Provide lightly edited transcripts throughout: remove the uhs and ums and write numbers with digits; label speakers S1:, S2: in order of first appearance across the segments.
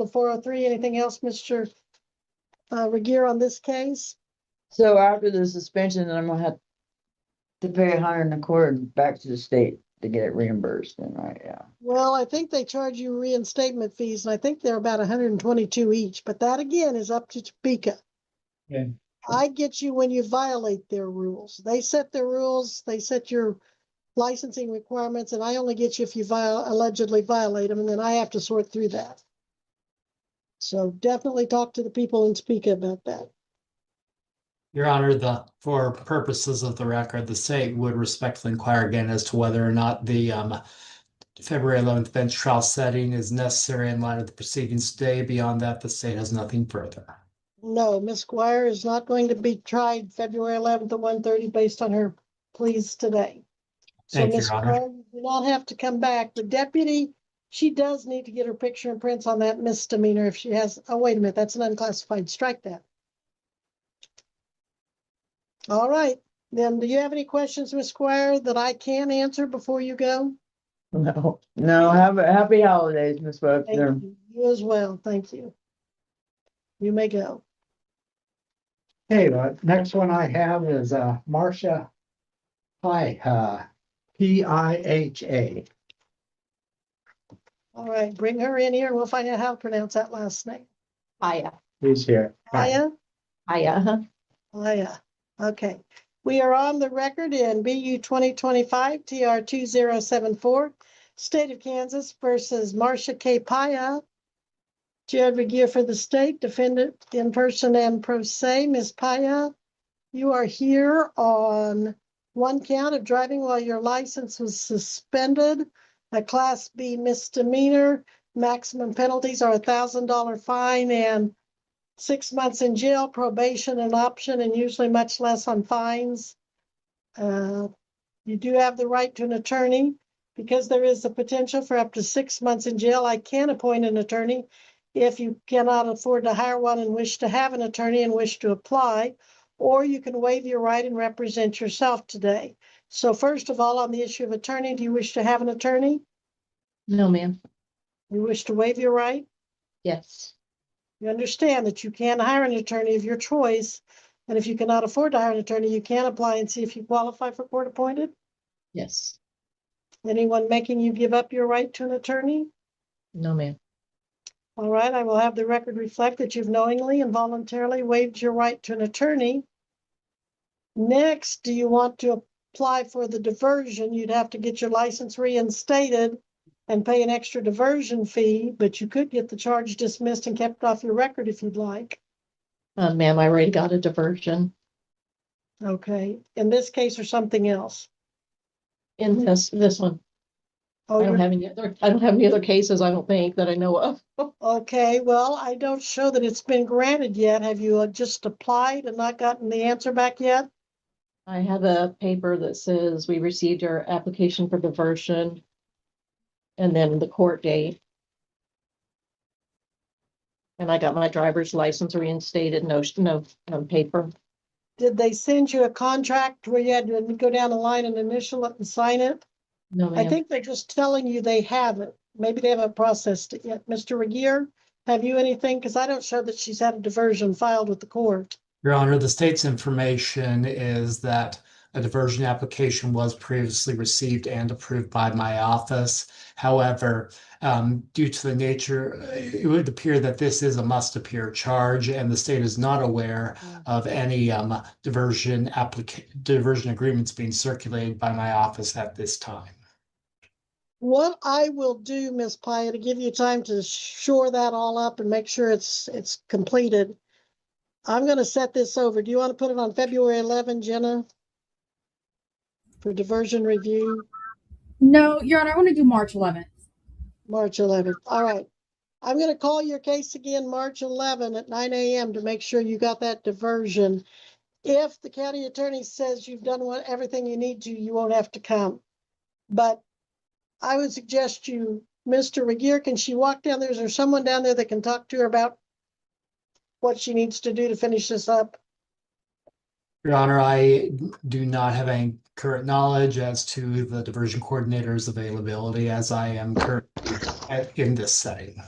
S1: 403. Anything else, Mr. Regier, on this case?
S2: So after the suspension, then I'm gonna have to pay $125 back to the state to get it reimbursed, then, right? Yeah.
S1: Well, I think they charge you reinstatement fees, and I think they're about 122 each, but that again is up to Topeka.
S3: Okay.
S1: I get you when you violate their rules. They set their rules, they set your licensing requirements, and I only get you if you allegedly violate them, and then I have to sort through that. So definitely talk to the people in Topeka about that.
S3: Your Honor, for purposes of the record, the state would respectfully inquire again as to whether or not the February 11th bench trial setting is necessary in light of the proceedings today. Beyond that, the state has nothing further.
S1: No, Ms. Squire is not going to be tried February 11th at 1:30 based on her pleas today. So
S3: Thank you,
S1: Ms.
S3: Your Honor.
S1: Squire, you do not have to come back. The deputy, she does need to get her picture and prints on that misdemeanor if she has, oh, wait a minute, that's an unclassified. Strike that. All right, then do you have any questions, Ms. Squire, that I can answer before you go?
S2: No, happy holidays, Miss
S1: Thank
S2: Webster.
S1: you. You as well, thank you. You may go.
S4: Okay, the next one I have is Marcia Piha, Piha.
S1: All right, bring her in here and we'll find out how to pronounce that last name.
S5: Hiya.
S4: He's here.
S1: Aya?
S5: Hiya.
S1: Aya. Okay. We are on the record in BU 2025 TR 2074, State of Kansas versus Marcia K. Paya. Jared Regier for the state, defendant in person and pro se. Ms. Paya, you are here on one count of driving while your license was suspended, a Class B misdemeanor. Maximum penalties are $1,000 fine and 6 months in jail, probation an option, and usually much less on fines. You do have the right to an attorney. Because there is a potential for up to 6 months in jail, I can appoint an attorney. If you cannot afford to hire one and wish to have an attorney and wish to apply, or you can waive your right and represent yourself today. So first of all, on the issue of attorney, do you wish to have an attorney?
S5: No, ma'am.
S1: You wish to waive your right?
S5: Yes.
S1: You understand that you can hire an attorney of your choice, and if you cannot afford to hire an attorney, you can apply and see if you qualify for court appointed.
S5: Yes.
S1: Anyone making you give up your right to an attorney?
S5: No, ma'am.
S1: All right, I will have the record reflect that you've knowingly and voluntarily waived your right to an attorney. Next, do you want to apply for the diversion? You'd have to get your license reinstated and pay an extra diversion fee, but you could get the charge dismissed and kept off your record if you'd like.
S5: Ma'am, I already got a diversion.
S1: Okay, in this case or something else?
S5: In this one.
S1: Oh,
S5: I don't have any other cases, I don't think, that I know of.
S1: okay, well, I don't show that it's been granted yet. Have you just applied and not gotten the answer back yet?
S5: I have a paper that says we received your application for diversion and then the court date. And I got my driver's license reinstated, no paper.
S1: Did they send you a contract where you had to go down the line and initial it and sign it?
S5: No,
S1: I
S5: ma'am.
S1: think they're just telling you they haven't. Maybe they haven't processed it yet. Mr. Regier, have you anything? Because I don't show that she's had a diversion filed with the court.
S3: Your Honor, the state's information is that a diversion application was previously received and approved by my office. However, due to the nature, it would appear that this is a must appear charge, and the state is not aware of any diversion agreements being circulated by my office at this time.
S1: What I will do, Ms. Pyatt, to give you time to shore that all up and make sure it's completed, I'm going to set this over. Do you want to put it on February 11, Jenna, for diversion review?
S6: No, Your Honor, I want to do March 11th.
S1: March 11th. All right. I'm going to call your case again March 11 at 9 a.m. to make sure you got that diversion. If the county attorney says you've done everything you need to, you won't have to come. But I would suggest you, Mr. Regier, can she walk down there? Is there someone down there that can talk to her about what she needs to do to finish this up?
S3: Your Honor, I do not have any current knowledge as to the diversion coordinator's availability as I am currently in this setting.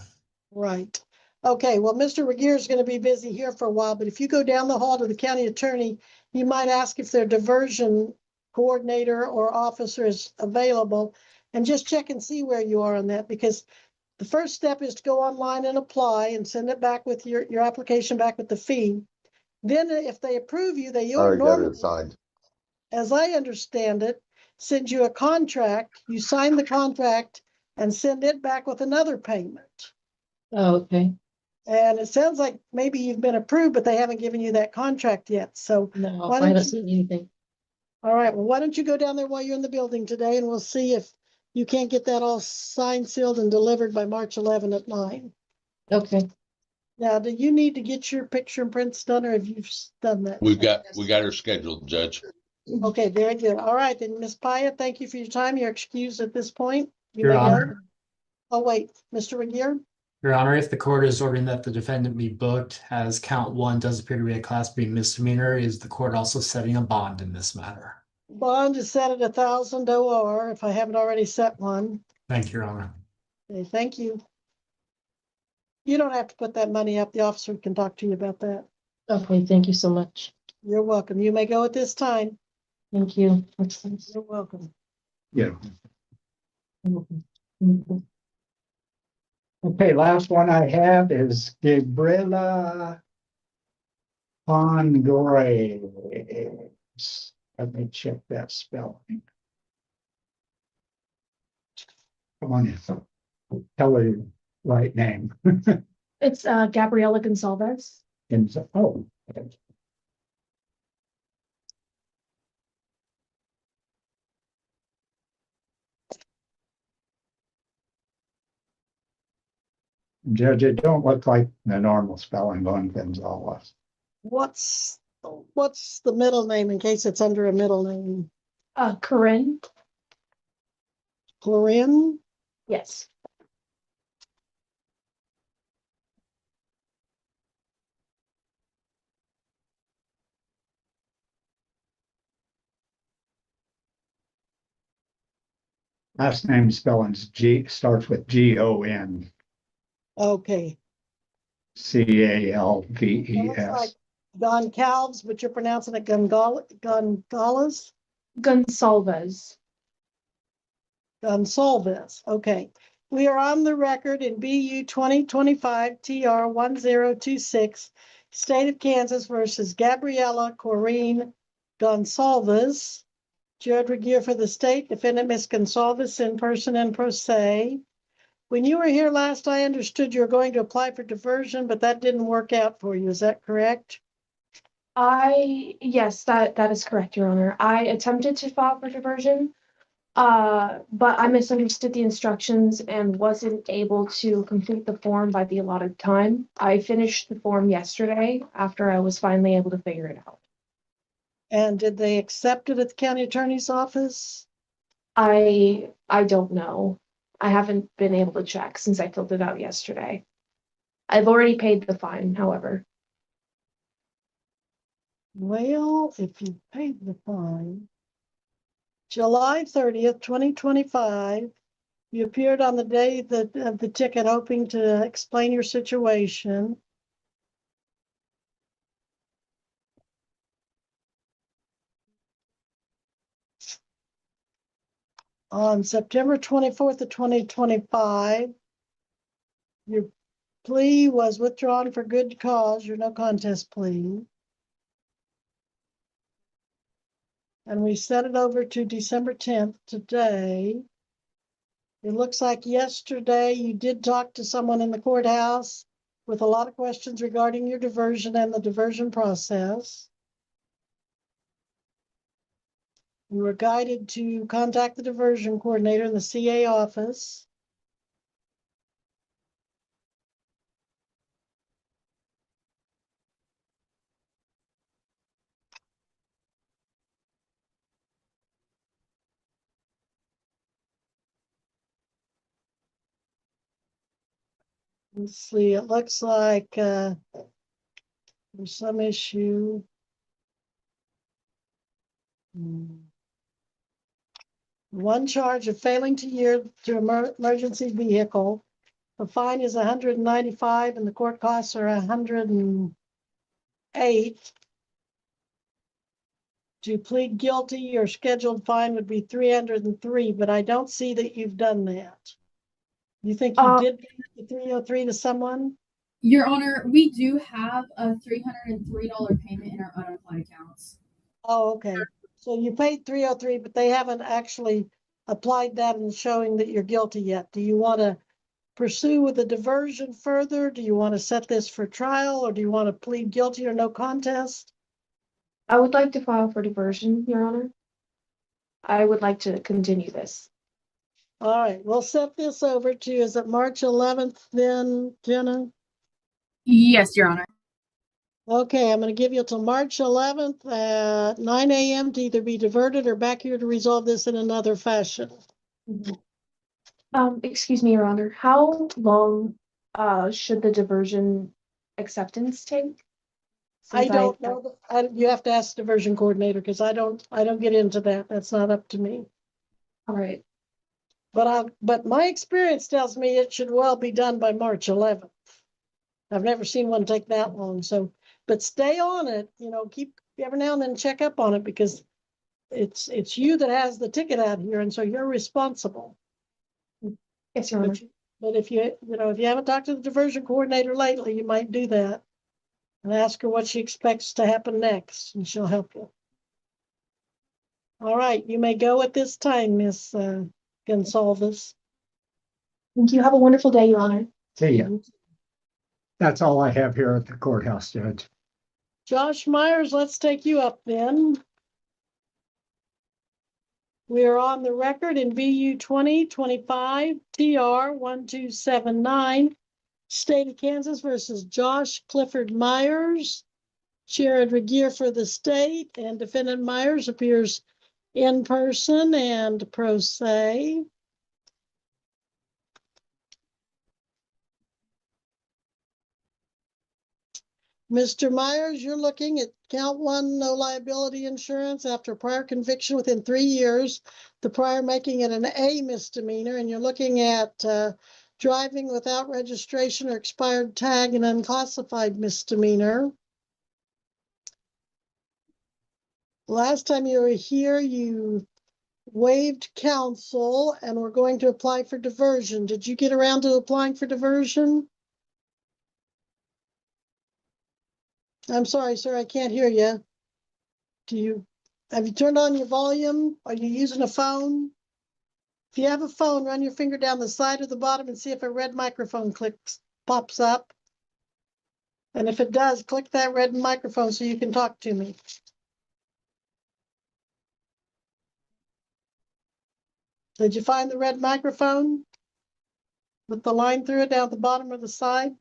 S1: Right. Okay, well, Mr. Regier is gonna be busy here for a while, but if you go down the hall to the county attorney, you might ask if their diversion coordinator or officer is available, and just check and see where you are on that, because the first step is to go online and apply and send it back with your application back with the fee. Then if they approve you, they
S7: I already got
S1: normally,
S7: it signed.
S1: as I understand it, send you a contract, you sign the contract and send it back with another payment.
S5: Oh, okay.
S1: And it sounds like maybe you've been approved, but they haven't given you that contract yet. So,
S5: No,
S1: Why
S5: I
S1: don't
S5: haven't
S1: you-
S5: seen anything.
S1: all right, well, why don't you go down there while you're in the building today and we'll see if you can't get that all signed, sealed and delivered by March 11 at 9.
S5: Okay.
S1: Now, do you need to get your picture and prints done or have you done that?
S8: We got her scheduled, Judge.
S1: Okay, very good. All right, then, Ms. Paya, thank you for your time. You're excused at this point. You
S3: Your
S1: may go.
S3: Honor.
S1: Oh, wait, Mr. Regier?
S3: Your Honor, if the court is ordering that the defendant be booked, as count one does appear to be a Class B misdemeanor, is the court also setting a bond in this matter?
S1: Bond is set at 1,000 OR if I haven't already set one.
S3: Thank you, Your Honor.
S1: Okay, thank you. You don't have to put that money up. The officer can talk to you about that.
S5: Okay, thank you so much.
S1: You're welcome. You may go at this time.
S5: Thank you. Makes sense.
S1: You're welcome.
S4: Yeah.
S5: Mhm.
S4: Okay, last one I have is Gabriela Pongraves. Let me check that spelling. Come on in. Tell her your right name.
S9: It's Gabriela Gonsalves.
S4: Oh. Okay. Judge, it don't look like the normal spelling on Gonzalez.
S1: What's the middle name in case it's under a middle name?
S9: Corinne.
S1: Corinne?
S9: Yes.
S4: Last name spelling's G, starts with GonCalves.
S1: Okay. Sounds like Goncalves, but you're pronouncing it Gonzalez?
S9: Gonsalves.
S1: Gonsalves. Okay. We are on the record in BU 2025 TR 1026, State of Kansas versus Gabriela Corinne Gonsalves. Judge Regier for the state, defendant Ms. Gonsalves in person and pro se. When you were here last, I understood you were going to apply for diversion, but that didn't work out for you. Is that correct?
S9: Yes, that is correct, Your Honor. I attempted to file for diversion, but I misunderstood the instructions and wasn't able to complete the form by the allotted time. I finished the form yesterday after I was finally able to figure it out.
S1: And did they accept it at the county attorney's office?
S9: I don't know. I haven't been able to check since I filled it out yesterday. I've already paid the fine, however.
S1: Well, if you paid the fine, July 30th, 2025, you appeared on the day of the ticket hoping to explain your situation. On September 24th of 2025, your plea was withdrawn for good cause, your no contest plea. And we set it over to December 10th today. It looks like yesterday you did talk to someone in the courthouse with a lot of questions regarding your diversion and the diversion process. You were guided to contact the diversion coordinator in the CA office. Let's see, it looks like there's some issue. One charge of failing to yield to emergency vehicle The fine is 195 and the court costs are 108. To plead guilty, your scheduled fine would be 303, but I don't see that you've done that. You think you did pay the 303 to someone?
S6: Your Honor, we do have a $303 payment in our unapplied accounts.
S1: Oh, okay. So you paid 303, but they haven't actually applied that and showing that you're guilty yet. Do you want to pursue with the diversion further? Do you want to set this for trial, or do you want to plead guilty or no contest?
S9: I would like to file for diversion, Your Honor. I would like to continue this.
S1: All right, we'll set this over to, is it March 11th then, Jenna?
S6: Yes, Your Honor.
S1: Okay, I'm going to give you till March 11th at 9 a.m. to either be diverted or back here to resolve this in another fashion.
S9: Excuse me, Your Honor. How long should the diversion acceptance take?
S1: I
S9: Since
S1: don't know. You have to ask the diversion coordinator because I don't get into that. That's not up to me.
S9: All right.
S1: But my experience tells me it should well be done by March 11th. I've never seen one take that long. So, but stay on it. Keep every now and then check up on it because it's you that has the ticket out here, and so you're responsible.
S9: Yes, Your Honor.
S1: But if you haven't talked to the diversion coordinator lately, you might do that and ask her what she expects to happen next, and she'll help you. All right, you may go at this time, Miss Gonsalves.
S9: Thank you. Have a wonderful day, Your Honor.
S4: See ya. That's all I have here at the courthouse, Judge.
S1: Josh Myers, let's take you up then. We are on the record in VU 2025 TR 1279, State of Kansas versus Josh Clifford Myers. Jared Regier for the state, and defendant Myers appears in person and pro se. Mr. Myers, you're looking at count 1, no liability insurance after prior conviction within 3 years, the prior making it an A misdemeanor, and you're looking at driving without registration or expired tag and unclassified misdemeanor. Last time you were here, you waived counsel and were going to apply for diversion. Did you get around to applying for diversion? I'm sorry, sir, I can't hear you. Have you turned on your volume? Are you using a phone? If you have a phone, run your finger down the side or the bottom and see if a red microphone pops up. And if it does, click that red microphone so you can talk to me. Did you find the red microphone with the line through it down at the bottom or the side?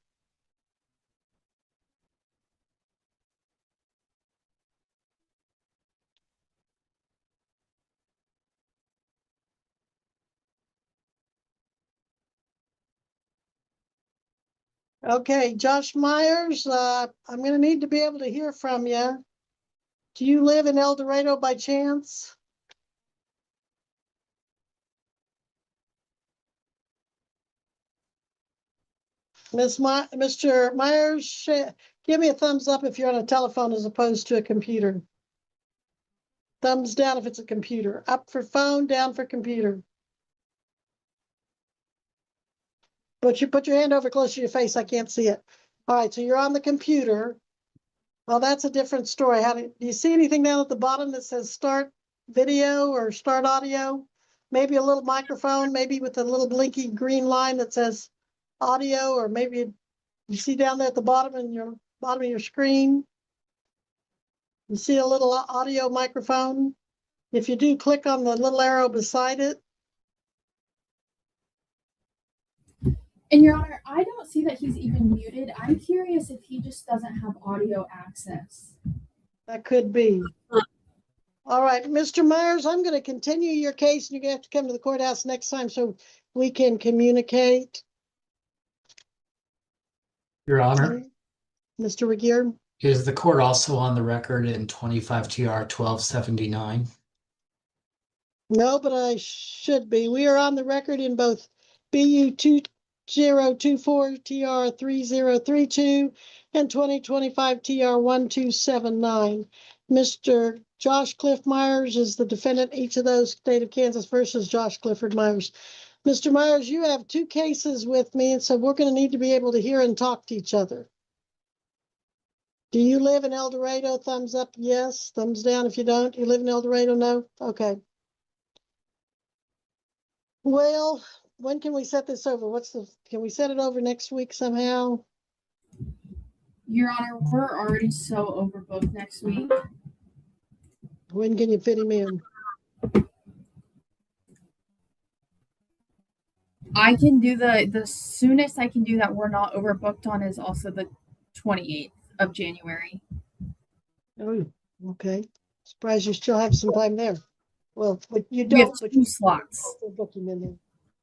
S1: Okay, Josh Myers, I'm going to need to be able to hear from you. Do you live in El Dorado by chance? Mr. Myers, give me a thumbs up if you're on a telephone as opposed to a computer. Thumbs down if it's a computer. Up for phone, down for computer. But you put your hand over close to your face, I can't see it. All right, so you're on the computer. Well, that's a different story. Do you see anything down at the bottom that says start video or start audio? Maybe a little microphone, maybe with a little blinky green line that says audio, or maybe you see down there at the bottom of your screen. You see a little audio microphone? If you do, click on the little arrow beside it.
S6: And Your Honor, I don't see that he's even muted. I'm curious if he just doesn't have audio access.
S1: That could be. All right, Mr. Myers, I'm going to continue your case, and you're going to have to come to the courthouse next time so we can communicate.
S3: Your Honor,
S1: Mr. Regier?
S3: is the court also on the record in 25 TR 1279?
S1: No, but I should be. We are on the record in both BU 2024 TR 3032 and 2025 TR 1279. Mr. Josh Cliff Myers is the defendant, each of those state of Kansas versus Josh Clifford Myers. Mr. Myers, you have two cases with me, and so we're going to need to be able to hear and talk to each other. Do you live in El Dorado? Thumbs up, yes. Thumbs down if you don't. You live in El Dorado? No? Okay. Well, when can we set this over? Can we set it over next week somehow?
S6: Your Honor, we're already so overbooked next week.
S1: When can you fit him in?
S6: I can do the soonest I can do that we're not overbooked on is also the 28th of January.
S1: Oh, okay. Surprised you still have some time there. Well, but you
S6: We have
S1: don't, but
S6: two
S1: you
S6: slots.
S1: also book him in there.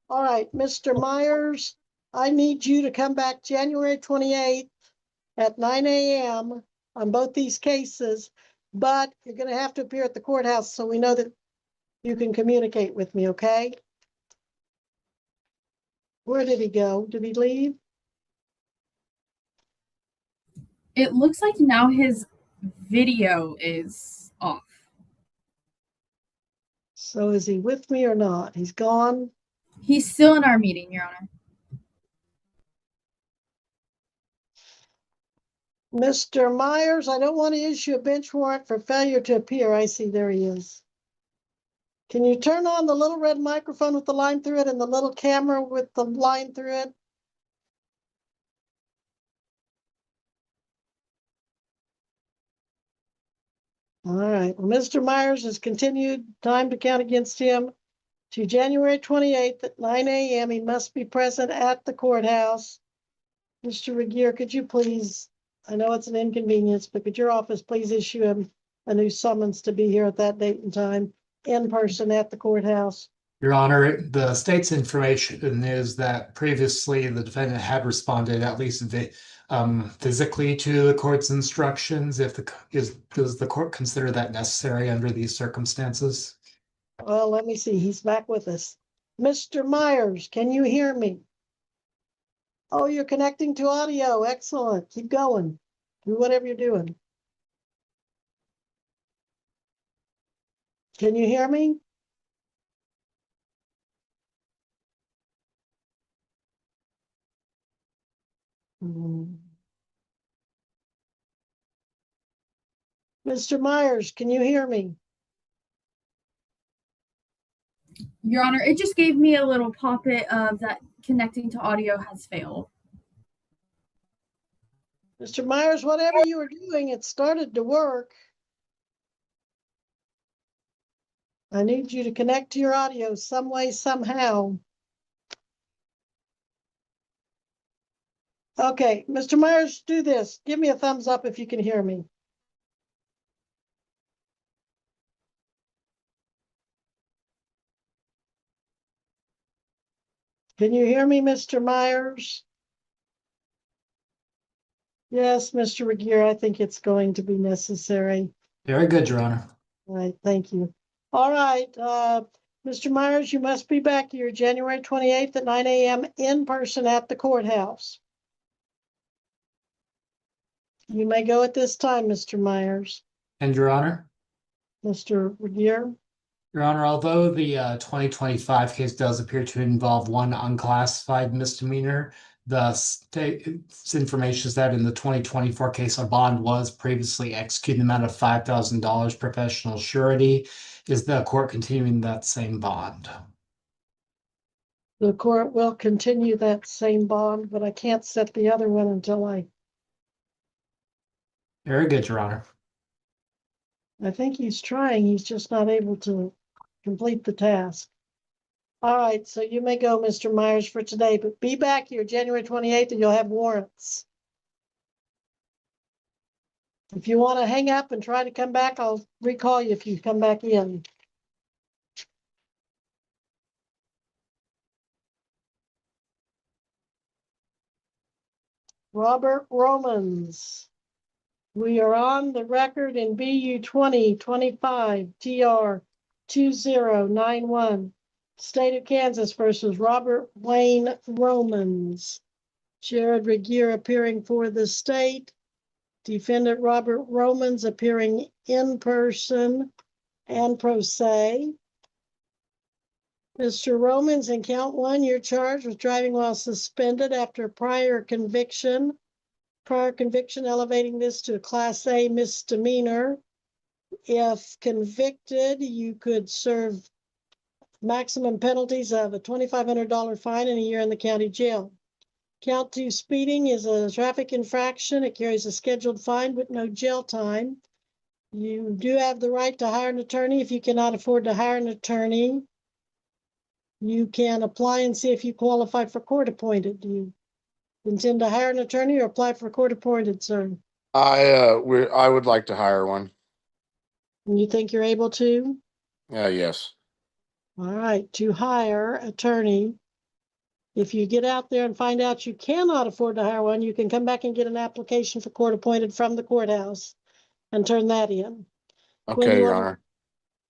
S1: All right, Mr. Myers, I need you to come back January 28th at 9 a.m. on both these cases, but you're going to have to appear at the courthouse so we know that you can communicate with me, okay? Where did he go? Did he leave?
S6: It looks like now his video is off.
S1: So is he with me or not? He's gone.
S6: He's still in our meeting, Your Honor.
S1: Mr. Myers, I don't want to issue a bench warrant for failure to appear. I see, there he is. Can you turn on the little red microphone with the line through it and the little camera with the line through it? All right, well, Mr. Myers has continued time to count against him to January 28th at 9 a.m. He must be present at the courthouse. Mr. Regier, could you please, I know it's an inconvenience, but could your office please issue him a new summons to be here at that date and time in person at the courthouse?
S3: Your Honor, the state's information is that previously the defendant had responded at least physically to the court's instructions. Does the court consider that necessary under these circumstances?
S1: Well, let me see. He's back with us. Mr. Myers, can you hear me? Oh, you're connecting to audio. Excellent. Keep going. Do whatever you're doing. Can you hear me? Mr. Myers, can you hear me?
S6: Your Honor, it just gave me a little pop-it of that connecting to audio has failed.
S1: Mr. Myers, whatever you were doing, it started to work. I need you to connect to your audio some way, somehow. Okay, Mr. Myers, do this. Give me a thumbs up if you can hear me. Can you hear me, Mr. Myers? Yes, Mr. Regier, I think it's going to be necessary.
S3: Very good, Your Honor.
S1: All right, thank you. All right, Mr. Myers, you must be back here January 28th at 9 a.m. in person at the courthouse. You may go at this time, Mr. Myers.
S3: And Your Honor?
S1: Mr. Regier?
S3: Your Honor, although the 2025 case does appear to involve one unclassified misdemeanor, the state's information is that in the 2024 case, a bond was previously executed in the amount of $5,000 professional surety. Is the court continuing that same bond?
S1: The court will continue that same bond, but I can't set the other one until I
S3: Very good, Your Honor.
S1: think he's trying. He's just not able to complete the task. All right, so you may go, Mr. Myers, for today, but be back here January 28th and you'll have warrants. If you want to hang up and try to come back, I'll recall you if you come back in. Robert Romans. We are on the record in BU 2025 TR 2091. State of Kansas versus Robert Wayne Romans. Jared Regier appearing for the state. Defendant Robert Romans appearing in person and pro se. Mr. Romans, in count 1, you're charged with driving while suspended after prior conviction. Prior conviction elevating this to a Class A misdemeanor. If convicted, you could serve maximum penalties of a $2,500 fine and a year in the county jail. Count 2 speeding is a traffic infraction. It carries a scheduled fine with no jail time. You do have the right to hire an attorney. If you cannot afford to hire an attorney, you can apply and see if you qualify for court appointed. Do you intend to hire an attorney or apply for court appointed, sir?
S7: I would like to hire one.
S1: And you think you're able to?
S7: Yes.
S1: All right, to hire attorney. If you get out there and find out you cannot afford to hire one, you can come back and get an application for court appointed from the courthouse and turn that in. When
S7: Okay,
S1: you
S7: Your
S1: want-
S7: Honor.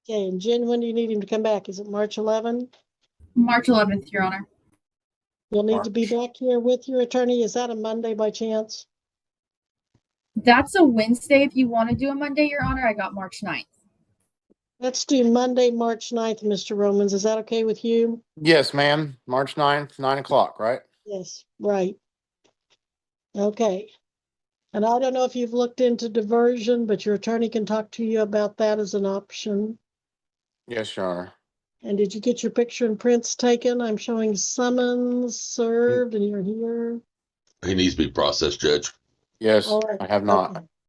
S1: Okay, and Jen, when do you need him to come back? Is it March 11?
S6: March 11th, Your Honor.
S1: You'll need to be back here with your attorney. Is that a Monday by chance?
S6: That's a Wednesday. If you want to do a Monday, Your Honor, I got March 9th.
S1: Let's do Monday, March 9th, Mr. Romans. Is that okay with you?
S7: Yes, ma'am. March 9th, 9 o'clock, right?
S1: Yes, right. Okay. And I don't know if you've looked into diversion, but your attorney can talk to you about that as an option.
S7: Yes, Your Honor.
S1: And did you get your picture and prints taken? I'm showing summons served and you're here.
S8: He needs to be processed, Judge.
S7: Yes,
S1: All right,
S7: I have not.
S1: okay.